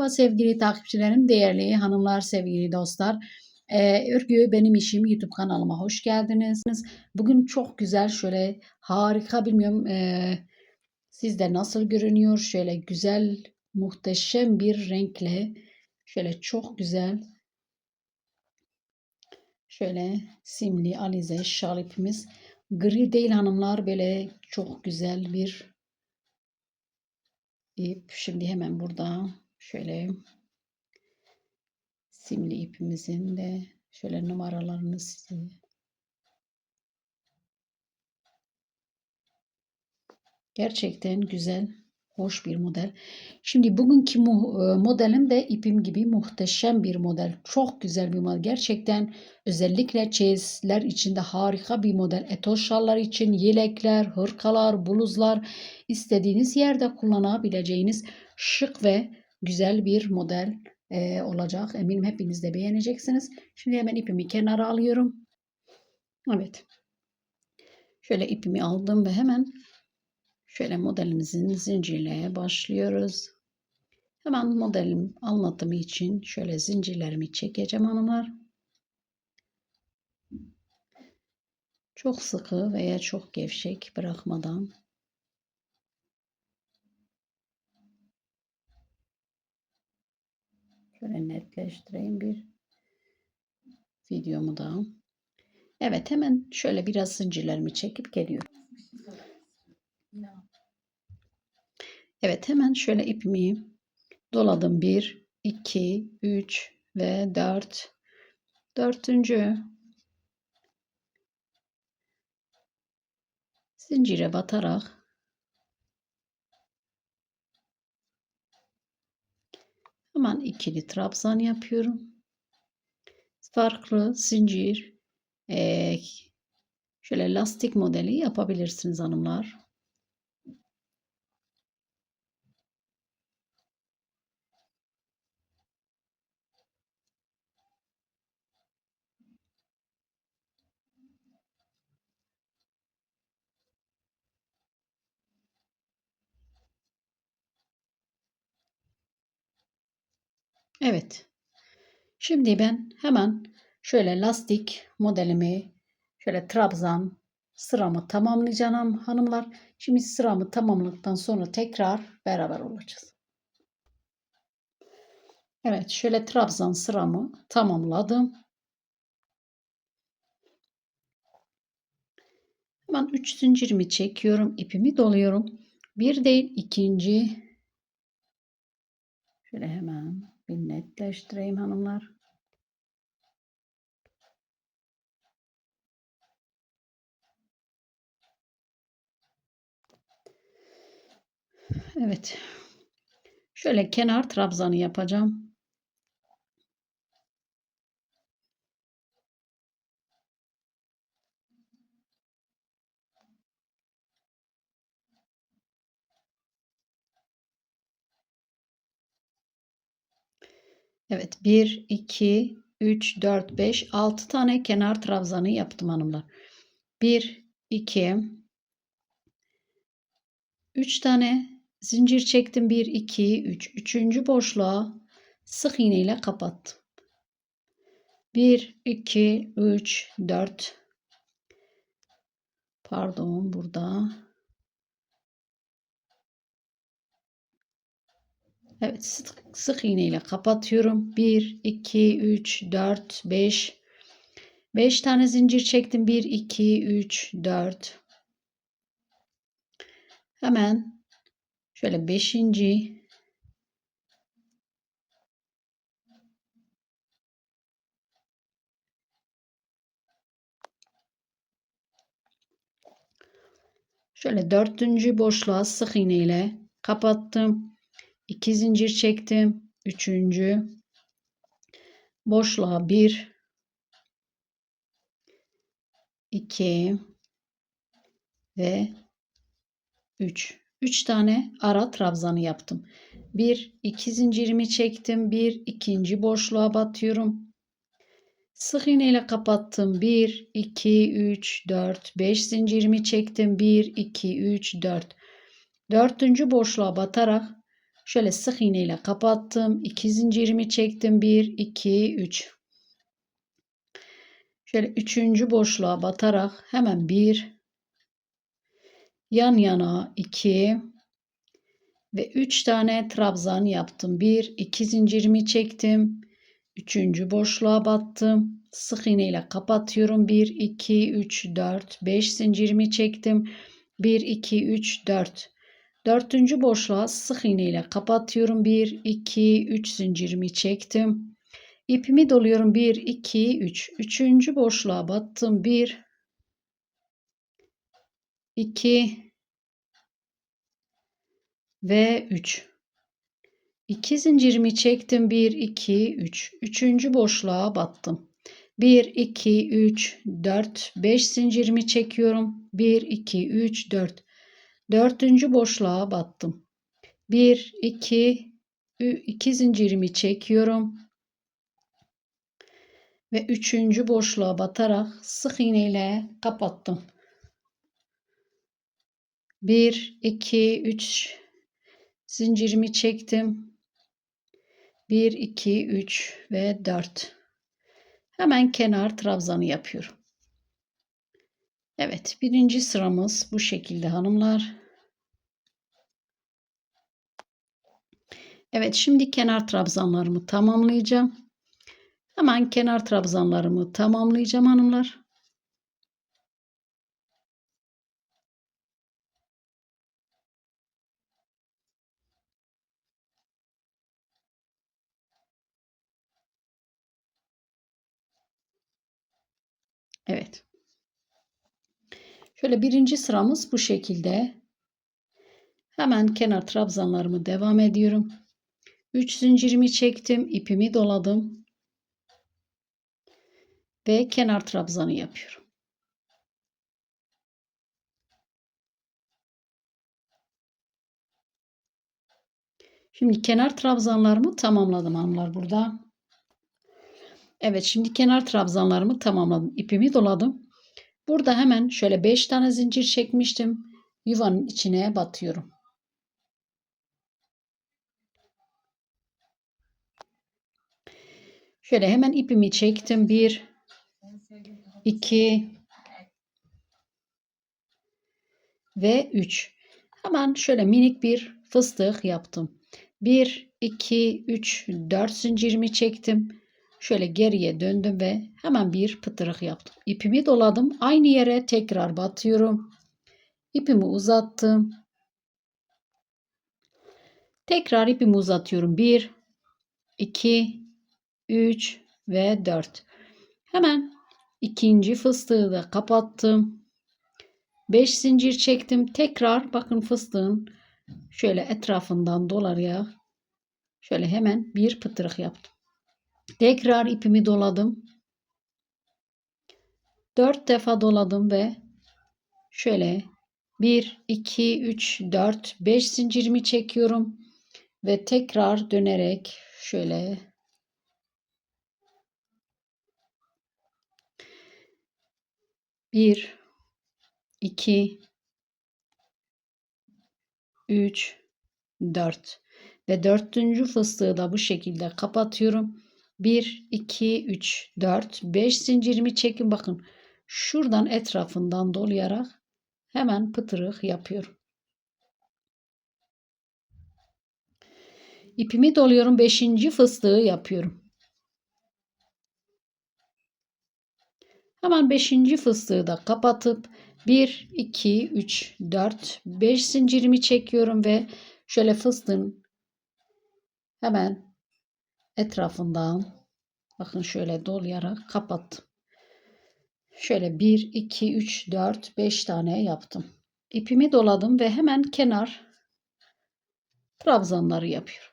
Merhaba sevgili takipçilerim, değerli hanımlar, sevgili dostlar. Örgü Benim İşim YouTube kanalıma hoş geldiniz. Bugün çok güzel, şöyle harika, bilmiyorum sizde nasıl görünüyor. Şöyle güzel, muhteşem bir renkle, şöyle çok güzel, şöyle simli alize şal ipimiz. Gri değil hanımlar, böyle çok güzel bir ip. Şimdi hemen burada şöyle simli ipimizin de şöyle numaralarını size. Gerçekten güzel, hoş bir model. Şimdi bugünkü modelim de ipim gibi muhteşem bir model. Çok güzel bir model. Gerçekten özellikle çeyizler için de harika bir model. Etoş şallar için yelekler, hırkalar, bluzlar, istediğiniz yerde kullanabileceğiniz şık ve güzel bir model olacak. Eminim hepiniz de beğeneceksiniz. Şimdi hemen ipimi kenara alıyorum. Evet. Şöyle ipimi aldım ve hemen şöyle modelimizin zincirle başlıyoruz. Hemen modelim anlatımı için şöyle zincirlerimi çekeceğim hanımlar. Çok sıkı veya çok gevşek bırakmadan. Şöyle netleştireyim bir videomu da. Evet, hemen şöyle biraz zincirlerimi çekip geliyorum. Evet, hemen şöyle ipimi doladım. 1, 2, 3 ve 4. Dördüncü zincire batarak hemen ikili trabzan yapıyorum. Farklı zincir, şöyle lastik modeli yapabilirsiniz hanımlar. Evet. Şimdi ben hemen şöyle lastik modelimi, şöyle trabzan sıramı tamamlayacağım hanımlar. Şimdi sıramı tamamladıktan sonra tekrar beraber olacağız. Evet, şöyle trabzan sıramı tamamladım. Hemen 3 zincirimi çekiyorum, ipimi doluyorum. Bir değil, ikinci. Şöyle hemen bir netleştireyim hanımlar. Evet. Şöyle kenar trabzanı yapacağım. Evet, 1, 2, 3, 4, 5, 6 tane kenar trabzanı yaptım hanımlar. 1, 2, 3 tane zincir çektim. 1, 2, 3. Üçüncü boşluğa sık iğne ile kapattım. 1, 2, 3, 4. Pardon, burada. Evet, sık iğne ile kapatıyorum. 1, 2, 3, 4, 5. 5 tane zincir çektim. 1, 2, 3, 4. Hemen şöyle 5. Şöyle 4. boşluğa sık iğne ile kapattım. 2 zincir çektim. 3. boşluğa 1, 2 ve 3. 3 tane ara trabzanı yaptım. 1, 2 zincirimi çektim. 1, ikinci boşluğa batıyorum. Sık iğne ile kapattım. 1, 2, 3, 4, 5 zincirimi çektim. 1, 2, 3, 4. 4. boşluğa batarak Şöyle sık iğne ile kapattım. 2 zincirimi çektim. 1, 2, 3. Şöyle 3. boşluğa batarak hemen 1, yan yana 2 ve 3 tane trabzan yaptım. 1, 2 zincirimi çektim. 3. boşluğa battım. Sık iğne ile kapatıyorum. 1, 2, 3, 4, 5 zincirimi çektim. 1, 2, 3, 4. 4. boşluğa sık iğne ile kapatıyorum. 1, 2, 3 zincirimi çektim. İpimi doluyorum. 1, 2, 3. 3. boşluğa battım. 1, 2 ve 3. 2 zincirimi çektim. 1, 2, 3. 3. boşluğa battım. 1, 2, 3, 4, 5 zincirimi çekiyorum. 1, 2, 3, 4. 4. boşluğa battım. 1, 2 zincirimi çekiyorum. Ve 3. boşluğa batarak sık iğne ile kapattım. 1, 2, 3 zincirimi çektim. 1, 2, 3 ve 4. Hemen kenar trabzanı yapıyorum. Evet, birinci sıramız bu şekilde hanımlar. Evet, şimdi kenar trabzanlarımı tamamlayacağım. Hemen kenar trabzanlarımı tamamlayacağım hanımlar. Evet. Şöyle birinci sıramız bu şekilde. Hemen kenar trabzanlarımı devam ediyorum. 3 zincirimi çektim, ipimi doladım ve kenar trabzanı yapıyorum. Şimdi kenar trabzanlarımı tamamladım hanımlar burada. Evet, şimdi kenar trabzanlarımı tamamladım. İpimi doladım. Burada hemen şöyle 5 tane zincir çekmiştim. Yuvanın içine batıyorum. Şöyle hemen ipimi çektim. 1, 2 ve 3. Hemen şöyle minik bir fıstık yaptım. 1, 2, 3, 4 zincirimi çektim. Şöyle geriye döndüm ve hemen bir pıtırık yaptım. İpimi doladım. Aynı yere tekrar batıyorum. İpimi uzattım. Tekrar ipimi uzatıyorum. 1, 2, 3 ve 4. Hemen ikinci fıstığı da kapattım. 5 zincir çektim. Tekrar bakın fıstığın şöyle etrafından dolayarak şöyle hemen bir pıtırık yaptım. Tekrar ipimi doladım. 4 defa doladım ve şöyle 1, 2, 3, 4, 5 zincirimi çekiyorum ve tekrar dönerek şöyle 1, 2, 3, 4 ve 4. fıstığı da bu şekilde kapatıyorum. 1, 2, 3, 4, 5 zincirimi çekin. Bakın şuradan etrafından dolayarak hemen pıtırık yapıyorum. İpimi doluyorum. 5. fıstığı yapıyorum. Hemen 5. fıstığı da kapatıp 1, 2, 3, 4, 5 zincirimi çekiyorum ve şöyle fıstığın hemen etrafından bakın şöyle dolayarak kapattım. Şöyle 1, 2, 3, 4, 5 tane yaptım. İpimi doladım ve hemen kenar trabzanları yapıyorum.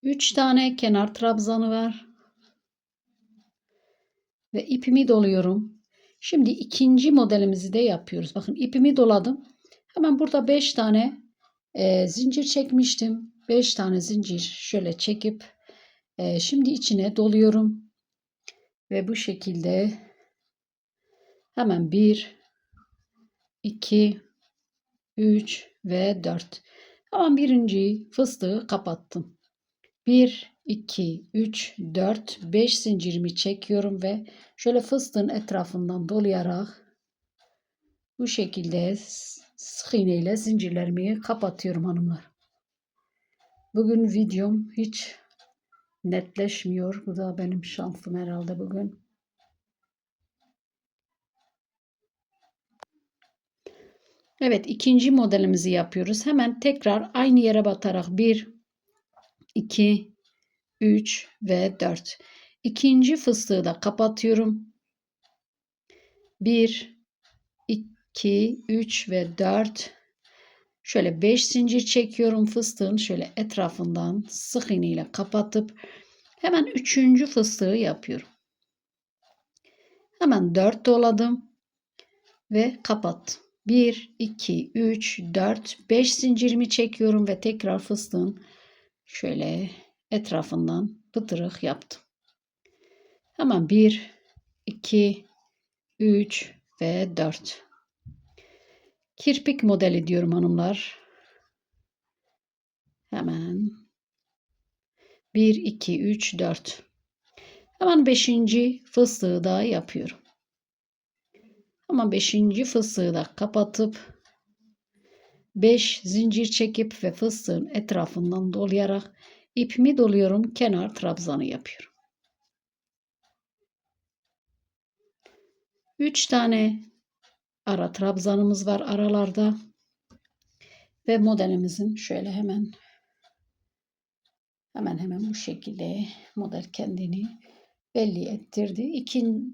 3 tane kenar trabzanı var. Ve ipimi doluyorum. Şimdi ikinci modelimizi de yapıyoruz. Bakın ipimi doladım. Hemen burada 5 tane zincir çekmiştim. 5 tane zincir şöyle çekip şimdi içine doluyorum. Ve bu şekilde hemen 1, 2, 3 ve 4. Tamam, birinci fıstığı kapattım. 1, 2, 3, 4, 5 zincirimi çekiyorum ve şöyle fıstığın etrafından dolayarak bu şekilde sık iğne ile zincirlerimi kapatıyorum hanımlar. Bugün videom hiç netleşmiyor. Bu da benim şansım herhalde bugün. Evet, ikinci modelimizi yapıyoruz. Hemen tekrar aynı yere batarak 1, 2, 3 ve 4. İkinci fıstığı da kapatıyorum. 1, 2, 3 ve 4. Şöyle 5 zincir çekiyorum. Fıstığın şöyle etrafından sık iğne ile kapatıp hemen üçüncü fıstığı yapıyorum. Hemen 4 doladım ve kapattım. 1, 2, 3, 4, 5 zincirimi çekiyorum ve tekrar fıstığın şöyle etrafından pıtırık yaptım. Hemen 1, 2, 3 ve 4. Kirpik modeli diyorum hanımlar. Hemen 1, 2, 3, 4. Hemen 5. fıstığı da yapıyorum. Ama 5. fıstığı da kapatıp 5 zincir çekip ve fıstığın etrafından dolayarak ipimi doluyorum. Kenar trabzanı yapıyorum. 3 tane ara trabzanımız var aralarda. Ve modelimizin şöyle hemen bu şekilde model kendini belli ettirdi.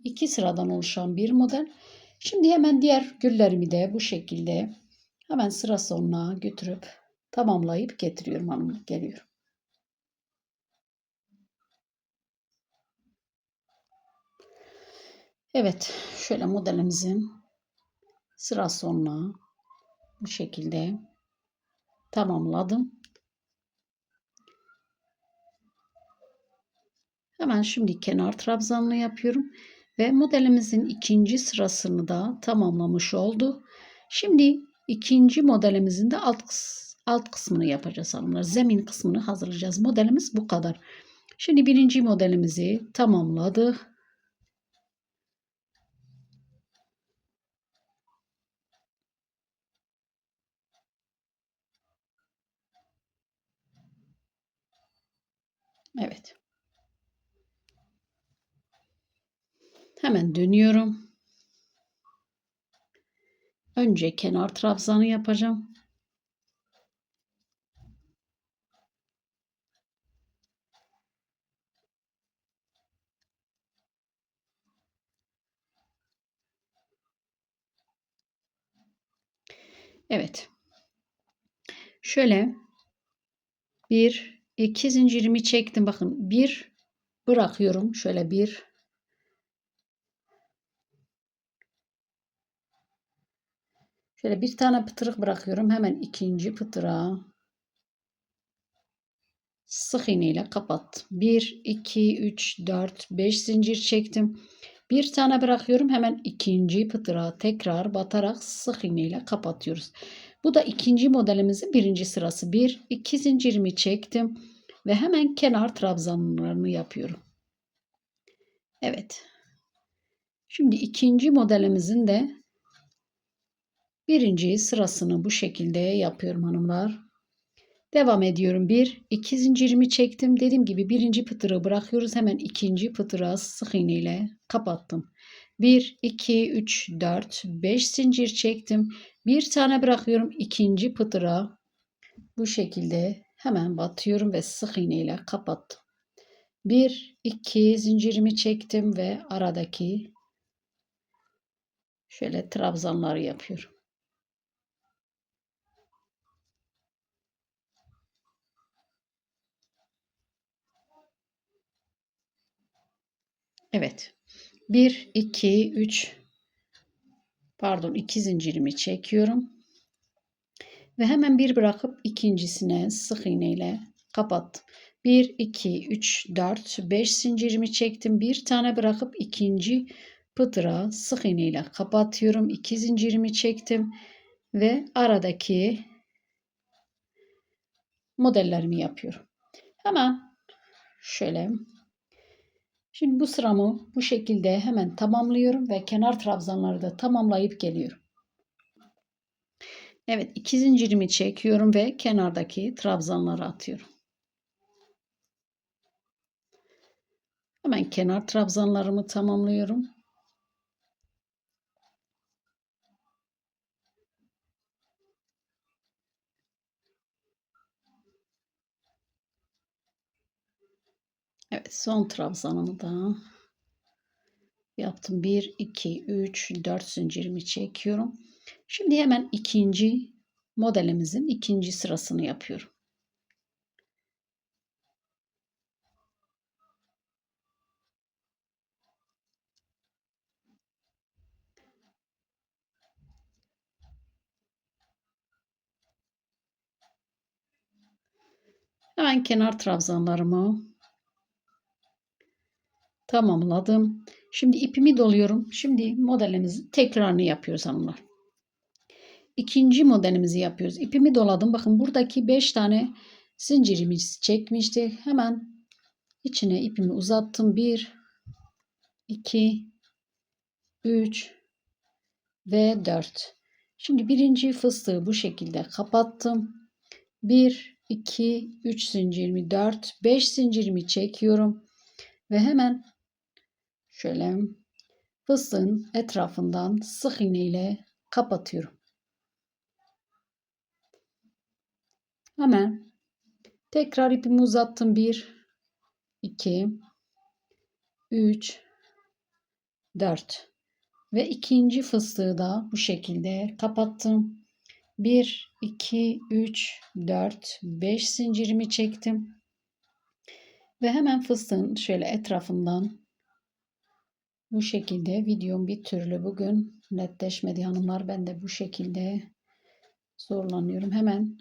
İki sıradan oluşan bir model. Şimdi hemen diğer güllerimi de bu şekilde hemen sıra sonuna götürüp tamamlayıp getiriyorum hanım. Geliyorum. Evet, şöyle modelimizin sıra sonuna bu şekilde tamamladım. Hemen şimdi kenar trabzanını yapıyorum ve modelimizin ikinci sırasını da tamamlamış oldu. Şimdi ikinci modelimizin de alt kısmını yapacağız hanımlar. Zemin kısmını hazırlayacağız. Modelimiz bu kadar. Şimdi birinci modelimizi tamamladık. Evet. Hemen dönüyorum. Önce kenar trabzanı yapacağım. Evet. Şöyle bir iki zincirimi çektim. Bakın bir bırakıyorum. Şöyle bir tane pıtırık bırakıyorum. Hemen ikinci pıtıra sık iğne ile kapattım. 1, 2, 3, 4, 5 zincir çektim. Bir tane bırakıyorum. Hemen ikinci pıtıra tekrar batarak sık iğne ile kapatıyoruz. Bu da ikinci modelimizin birinci sırası. 1, 2 zincirimi çektim ve hemen kenar trabzanlarını yapıyorum. Evet. Şimdi ikinci modelimizin de birinci sırasını bu şekilde yapıyorum hanımlar. Devam ediyorum. 1, 2 zincirimi çektim. Dediğim gibi birinci pıtırı bırakıyoruz. Hemen ikinci pıtıra sık iğne ile kapattım. 1, 2, 3, 4, 5 zincir çektim. Bir tane bırakıyorum. İkinci pıtıra bu şekilde hemen batıyorum ve sık iğne ile kapattım. 1, 2 zincirimi çektim ve aradaki şöyle trabzanları yapıyorum. Evet. 1, 2, 3 pardon 2 zincirimi çekiyorum. Ve hemen bir bırakıp ikincisine sık iğne ile kapattım. 1, 2, 3, 4, 5 zincirimi çektim. Bir tane bırakıp ikinci pıtıra sık iğne ile kapatıyorum. 2 zincirimi çektim. ve aradaki modellerimi yapıyorum. Hemen şöyle. Şimdi bu sıramı bu şekilde hemen tamamlıyorum ve kenar trabzanları da tamamlayıp geliyorum. Evet, 2 zincirimi çekiyorum ve kenardaki trabzanları atıyorum. Hemen kenar trabzanlarımı tamamlıyorum. Evet, son trabzanımı da yaptım. 1, 2, 3, 4 zincirimi çekiyorum. Şimdi hemen ikinci modelimizin ikinci sırasını yapıyorum. Hemen kenar trabzanlarımı tamamladım. Şimdi ipimi doluyorum. Şimdi modelimizin tekrarını yapıyoruz hanımlar. İkinci modelimizi yapıyoruz. İpimi doladım. Bakın buradaki 5 tane zincirimizi çekmiştik. Hemen içine ipimi uzattım. 1, 2, 3 ve 4. Şimdi birinci fıstığı bu şekilde kapattım. 1, 2, 3 zincirimi 4, 5 zincirimi çekiyorum. Ve hemen şöyle fıstığın etrafından sık iğne ile kapatıyorum. Hemen tekrar ipimi uzattım. 1, 2, 3, 4 ve ikinci fıstığı da bu şekilde kapattım. 1, 2, 3, 4, 5 zincirimi çektim. Ve hemen fıstığın şöyle etrafından bu şekilde videom bir türlü bugün netleşmedi hanımlar. Ben de bu şekilde zorlanıyorum. Hemen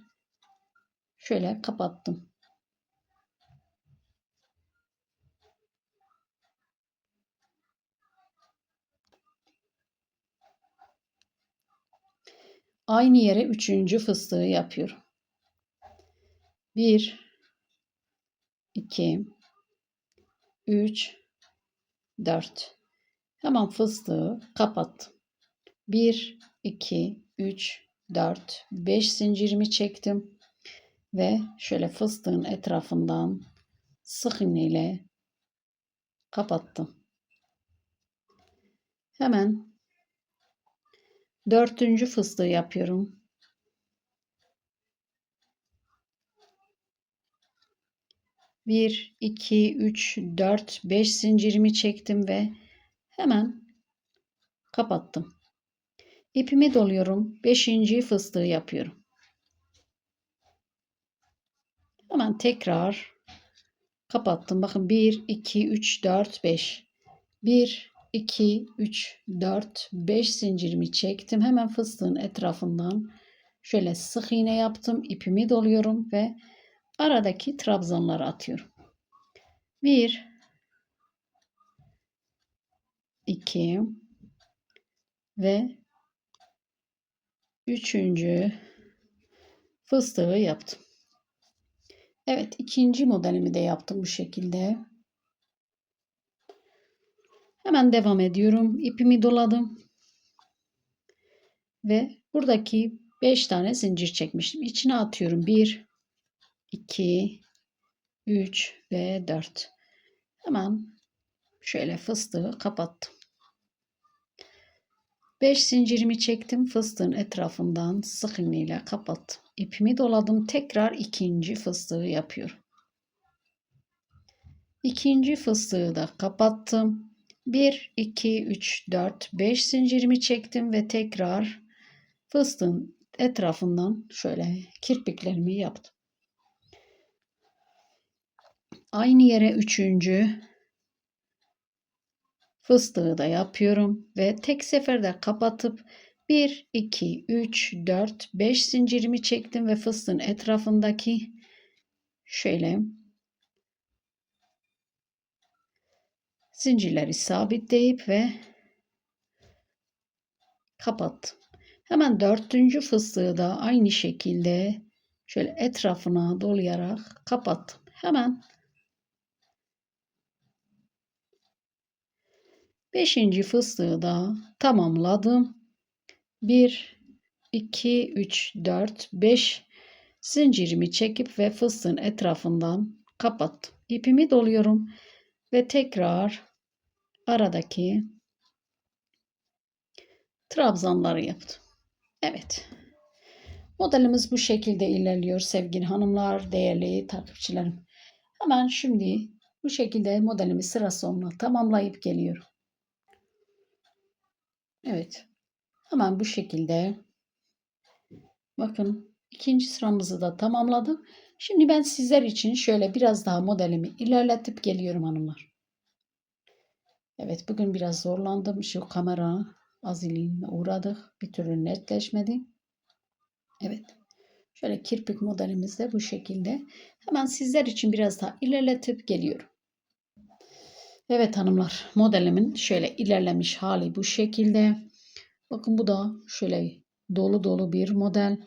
şöyle kapattım. Aynı yere üçüncü fıstığı yapıyorum. 1, 2, 3, 4. Hemen fıstığı kapattım. 1, 2, 3, 4, 5 zincirimi çektim. Ve şöyle fıstığın etrafından sık iğne ile kapattım. Hemen dördüncü fıstığı yapıyorum. 1, 2, 3, 4, 5 zincirimi çektim ve hemen kapattım. İpimi doluyorum. 5. fıstığı yapıyorum. Hemen tekrar kapattım. Bakın 1, 2, 3, 4, 5. 1, 2, 3, 4, 5 zincirimi çektim. Hemen fıstığın etrafından şöyle sık iğne yaptım. İpimi doluyorum ve aradaki trabzanları atıyorum. 1, 2 ve 3. fıstığı yaptım. Evet, ikinci modelimi de yaptım bu şekilde. Hemen devam ediyorum. İpimi doladım. Ve buradaki 5 tane zincir çekmiştim. İçine atıyorum. 1, 2, 3 ve 4. Hemen şöyle fıstığı kapattım. 5 zincirimi çektim. Fıstığın etrafından sık iğne ile kapattım. İpimi doladım. Tekrar ikinci fıstığı yapıyorum. İkinci fıstığı da kapattım. 1, 2, 3, 4, 5 zincirimi çektim ve tekrar fıstığın etrafından şöyle kirpiklerimi yaptım. Aynı yere üçüncü fıstığı da yapıyorum ve tek seferde kapatıp 1, 2, 3, 4, 5 zincirimi çektim ve fıstığın etrafındaki şöyle zincirleri sabitleyip ve kapattım. Hemen dördüncü fıstığı da aynı şekilde şöyle etrafına dolayarak kapattım. Hemen beşinci fıstığı da tamamladım. 1, 2, 3, 4, 5 zincirimi çekip ve fıstığın etrafından kapattım. İpimi doluyorum ve tekrar aradaki trabzanları yaptım. Evet. Modelimiz bu şekilde ilerliyor sevgili hanımlar, değerli takipçilerim. Hemen şimdi bu şekilde modelimi sıra sonuna tamamlayıp geliyorum. Evet. Hemen bu şekilde bakın ikinci sıramızı da tamamladım. Şimdi ben sizler için şöyle biraz daha modelimi ilerletip geliyorum hanımlar. Evet, bugün biraz zorlandım. Şu kamera aziliğine uğradık. Bir türlü netleşmedi. Evet. Şöyle kirpik modelimiz de bu şekilde. Hemen sizler için biraz daha ilerletip geliyorum. Evet hanımlar, modelimin şöyle ilerlemiş hali bu şekilde. Bakın bu da şöyle dolu dolu bir model.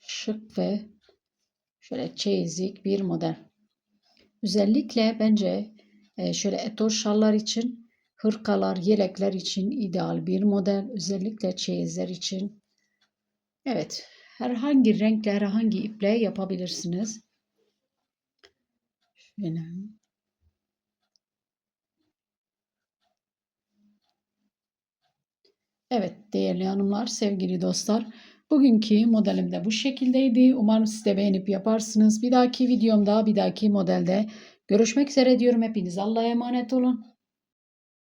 Şık ve şöyle çeyizlik bir model. Özellikle bence şöyle etoş şallar için, hırkalar, yelekler için ideal bir model. Özellikle çeyizler için. Evet, herhangi renkle, herhangi iple yapabilirsiniz. Şöyle. Evet değerli hanımlar, sevgili dostlar. Bugünkü modelim de bu şekildeydi. Umarım siz de beğenip yaparsınız. Bir dahaki videomda, bir dahaki modelde görüşmek üzere diyorum. Hepiniz Allah'a emanet olun.